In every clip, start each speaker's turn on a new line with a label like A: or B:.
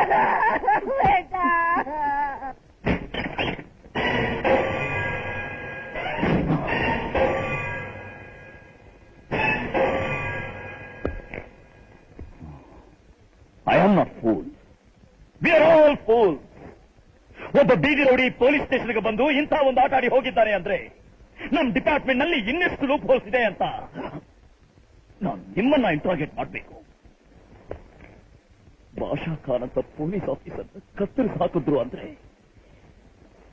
A: I am not fool. We are all fools. ಒಬ್ಬ ಬೀದಿ rowdy police ಸ್ಟೇಷನ್ಗೆ ಬಂದು ಇಂಥ ಒಂದು ಆಟ ಆಡಿ ಹೋಗಿದ್ದಾನೆ ಅಂದ್ರೆ ನಮ್ ಡಿಪಾರ್ಟ್ಮೆಂಟ್ ನಲ್ಲಿ ಇನ್ನೆಷ್ಟು ಲೂಪ್ ಹೋಲ್ಸ್ ಇದೆ ಅಂತ ನಾನು ನಿಮ್ಮನ್ನ ಇಂಟ್ರಾಗೇಟ್ ಮಾಡಬೇಕು. ಭಾಷಾ ಖಾನ್ ಅಂತ ಪೊಲೀಸ್ ಆಫೀಸರ್ ಕತ್ತರಿಸಿ ಹಾಕಿದ್ರು ಅಂದ್ರೆ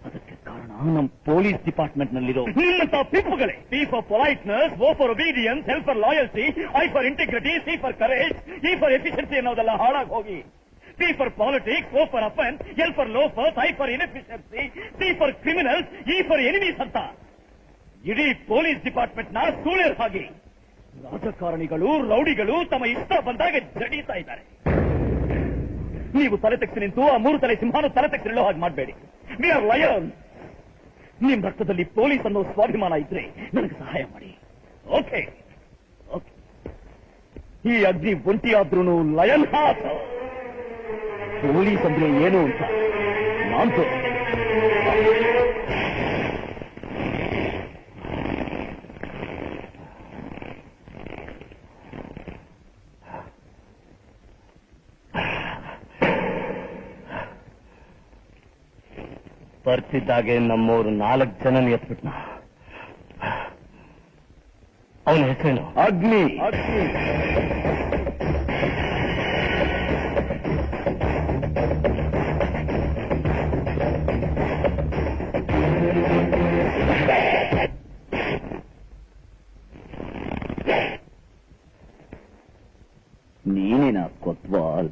A: ಅದಕ್ಕೆ ಕಾರಣ ನಮ್ಮ ಪೊಲೀಸ್ ಡಿಪಾರ್ಟ್ಮೆಂಟ್ ನಲ್ಲಿರೋ ನಿಮ್ಮಂತ ಪೀಪುಗಳೇ. P for politeness, O for obedience, L for loyalty, I for integrity, C for courage, E for efficiency ಅನ್ನೋದೆಲ್ಲ ಹಾಳಾಗಿ ಹೋಗಿ P for politics, O for offense, L for loafers, I for inefficiency, C for criminals, E for enemies ಅಂತ ಇಡೀ police department ನ ಸೂಳೆರ್ ಹಾಗೆ ರಾಜಕಾರಣಿಗಳು ರೌಡಿಗಳು ತಮ್ಮ ಇಷ್ಟ ಬಂದಾಗ ಜಡೀತಾ ಇದ್ದಾರೆ. ನೀವು ತಲೆ ತೆಗೆಸಿ ನಿಂತು ಆ 3 ತಲೆ ಸಿಂಹನು ತಲೆ ತೆಗೆಸಿಕೊಳ್ಳೋ ಹಾಗೆ ಮಾಡಬೇಡಿ. We are Lions. ನಿಮ್ ರಕ್ತದಲ್ಲಿ ಪೊಲೀಸ್ ಅನ್ನೋ ಸ್ವಾಭಿಮಾನ ಇದ್ರೆ ನನಗೆ ಸಹಾಯ ಮಾಡಿ. Okay okay. ಈ ಅಗ್ನಿ ಒಂಟಿಯಾದ್ರೂ ಲಯನ್ ಹಾರ್ಟ್. ಪೊಲೀಸ್ ಅಂದ್ರೆ ಏನು ಅಂತ ನಾನು ಬರ್ತಿದ್ದಾಗೆ ನಮ್ಮವರು 4 ಜನ ಎತ್ಬಿಟ್ನ. ಅವನ ಹೆಸರೇನು? ಅಗ್ನಿ. ನೀನೇನಾ ಕೊತ್ವಾಲ್?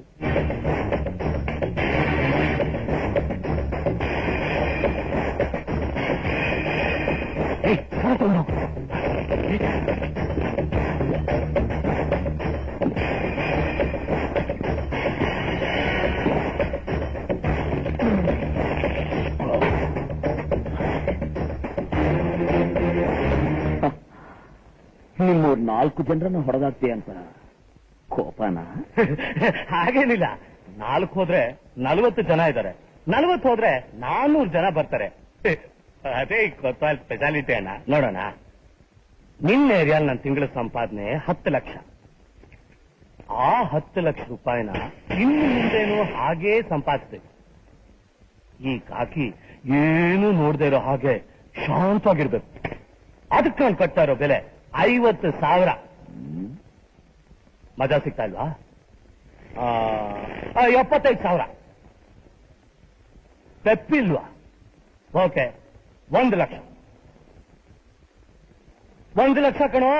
A: ನಿಮ್ಮೂರ್ 4 ಜನರನ್ನ ಹೊಡೆದಾಗ್ತೀಯ ಅಂತ ಕೋಪನ?
B: ಹಾಗೇನಿಲ್ಲ. 4 ಹೋದ್ರೆ 40 ಜನ ಇದ್ದಾರೆ, 40 ಹೋದ್ರೆ 400 ಜನ ಬರ್ತಾರೆ. ಅದೇ ಕೊತ್ವಾಲ್ ಸ್ಪೆಷಾಲಿಟಿ ಅಣ್ಣ. ನೋಡೋಣ, ನಿನ್ನ ಏರಿಯಾಲ್ ನನ್ನ ತಿಂಗಳ ಸಂಪಾದನೆ 10 ಲಕ್ಷ. ಆ 10 ಲಕ್ಷ ರೂಪಾಯಿನ ಇನ್ನು ಮುಂದೇನು ಹಾಗೇ ಸಂಪಾದಿಸ್ಬೇಕು. ಈ ಕಾಕಿ ಏನು ನೋಡದೆ ಇರೋ ಹಾಗೆ ಶಾಂತವಾಗಿರ್ಬೇಕು. ಅದಕ್ಕೆ ನಾನು ಕಟ್ತಾ ಇರೋ ಬೆಲೆ 50,000. ಮಜಾ ಸಿಗ್ತಾ ಇಲ್ವಾ? 75,000. ತೆಪ್ಪಿಲ್ವಾ? ಓಕೆ, 1 ಲಕ್ಷ. 1 ಲಕ್ಷ ಕಣೋ.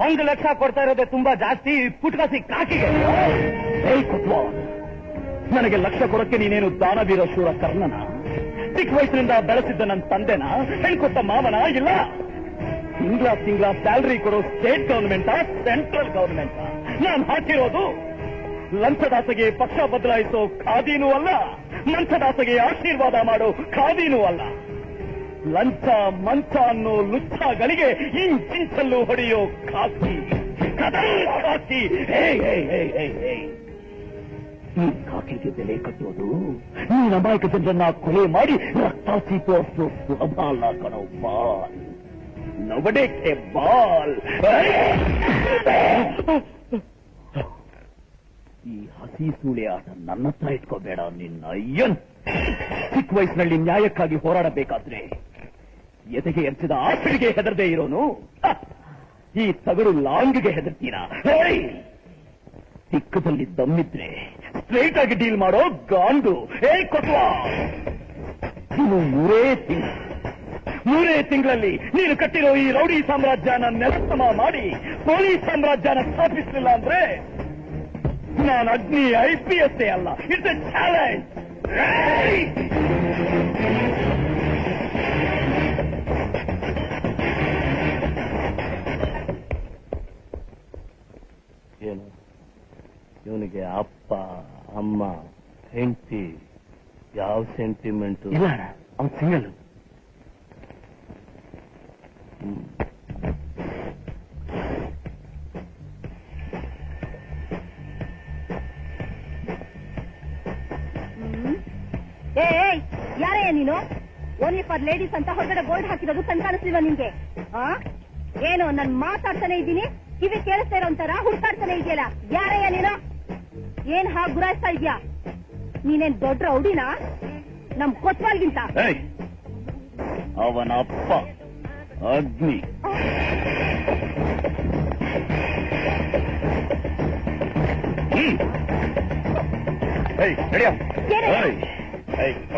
B: 1 ಲಕ್ಷ ಕೊಡ್ತಾ ಇರೋದೇ ತುಂಬಾ ಜಾಸ್ತಿ. ಪುಟ್ಕಾಸಿ ಕಾಕಿಗೆ
A: ನನಗೆ ಲಕ್ಷ ಕೊಡಕ್ಕೆ ನೀನೇನು ದಾನವೀರ ಶೂರ ಕರ್ಣನ? ಚಿಕ್ಕ ವಯಸ್ಸಿನಿಂದ ಬೆಳೆಸಿದ್ದ ನನ್ನ ತಂದೆನ? ಹೆಣ್ಕೊಟ್ಟ ಮಾವನ? ಇಲ್ಲ. ತಿಂಗಳ ಸ್ಯಾಲರಿ ಕೊಡೋ ಸ್ಟೇಟ್ ಗವರ್ಮೆಂಟಾ ಸೆಂಟ್ರಲ್ ಗವರ್ಮೆಂಟಾ? ನಾನು ಹಾಕಿರೋದು ಲಂಚದಾಸೆಗೆ ಪಕ್ಷ ಬದಲಾಯಿಸೋ ಖಾದಿನೂ ಅಲ್ಲ, ಲಂಚದಾಸೆಗೆ ಆಶೀರ್ವಾದ ಮಾಡೋ ಖಾದಿನೂ ಅಲ್ಲ. ಲಂಚ ಮಂಚ ಅನ್ನೋ ಲುಚ್ಚಗಳಿಗೆ ಇಂಚಿಂಚಲ್ಲೂ ಹೊಡೆಯೋ ಖಾಕಿ, ಖಾಕಿ. ಈ ಕಾಕಿಗೆ ಬೆಲೆ ಕಟ್ಟೋದು ನೀನ್ ಅಮಾಯಕ ಜನರನ್ನ ಕೊಲೆ ಮಾಡಿ ರಕ್ತ ಸೀತೋಷ್ಟು ಸುಲಭ ಅಲ್ಲ ಕಣೋ. ಬಾಲ್ ನವಡೆಕ್ಕೆ ಬಾಲ್. ಈ ಹಸಿ ಸೂಳೆ ಆಟ ನನ್ನ ಹತ್ರ ಇಟ್ಕೋಬೇಡ ನಿನ್ನ ಅಯ್ಯನ್. ಚಿಕ್ಕ ವಯಸ್ಸಿನಲ್ಲಿ ನ್ಯಾಯಕ್ಕಾಗಿ ಹೋರಾಡಬೇಕಾದ್ರೆ ಎದೆಗೆ ಎರ್ಚಿದ ಆಕಳಿಗೆ ಹೆದರದೆ ಇರೋನು ಈ ತಗಡು ಲಾಂಗಿಗೆ ಹೆದರ್ತೀನ? ಚಿಕ್ಕದಲ್ಲಿ ದಮ್ಮಿದ್ರೆ ಸ್ಟ್ರೈಟ್ ಆಗಿ ಡೀಲ್ ಮಾಡೋ ಗಾಂಡು. ಕೊಟ್ವಾ, ಇನ್ನು 3 ತಿಂಗಳಲ್ಲಿ ನೀನು ಕಟ್ಟಿರೋ ಈ ರೌಡಿ ಸಾಮ್ರಾಜ್ಯನ ನೆಲಸಮ ಮಾಡಿ ಪೊಲೀಸ್ ಸಾಮ್ರಾಜ್ಯನ ಸ್ಥಾಪಿಸಲಿಲ್ಲ ಅಂದ್ರೆ ನಾನು ಅಗ್ನಿ IPS ಅಲ್ಲ. It's A challenge.
B: ಏನು ಇವನಿಗೆ ಅಪ್ಪ ಅಮ್ಮ ಹೆಂಡತಿ ಯಾವ ಸೆಂಟಿಮೆಂಟು
A: ಇಲ್ಲ? ಅವನು ಸಿಂಗಲ್.
C: ಯಾರಯ್ಯ ನೀನು? ಓನ್ಲಿ ಫಾರ್ ಲೇಡೀಸ್ ಅಂತ ಹೊರಗಡೆ ಬೋರ್ಡ್ ಹಾಕಿರೋದು ಕಣ್ ಕಾಣಿಸ್ಲಿಲ್ಲ ನಿನ್ಗೆ? ಏನು ನಾನ್ ಮಾತಾಡ್ತಾನೆ ಇದ್ದೀನಿ, ಕಿವಿ ಕೇಳಿಸ್ತಾ ಇರೋ ಒಂಥರ ಹುಡ್ಕಾಡ್ತಾನೆ ಇದೆಯಲ್ಲ, ಯಾರಯ್ಯ ನೀನು? ಏನ್ ಹಾಗೆ ಗುರಾಯಿಸ್ತಾ ಇದ್ಯಾ? ನೀನೇನ್ ದೊಡ್ಡ ರೌಡಿನಾ ನಮ್ ಕೊತ್ವಾಲ್ಗಿಂತ?
A: ಅವನ ಅಪ್ಪ ಅಗ್ನಿ.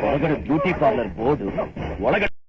A: ಹೊರಗಡೆ ಬ್ಯೂಟಿ ಪಾರ್ಲರ್ ಬೋರ್ಡ್, ಒಳಗಡೆ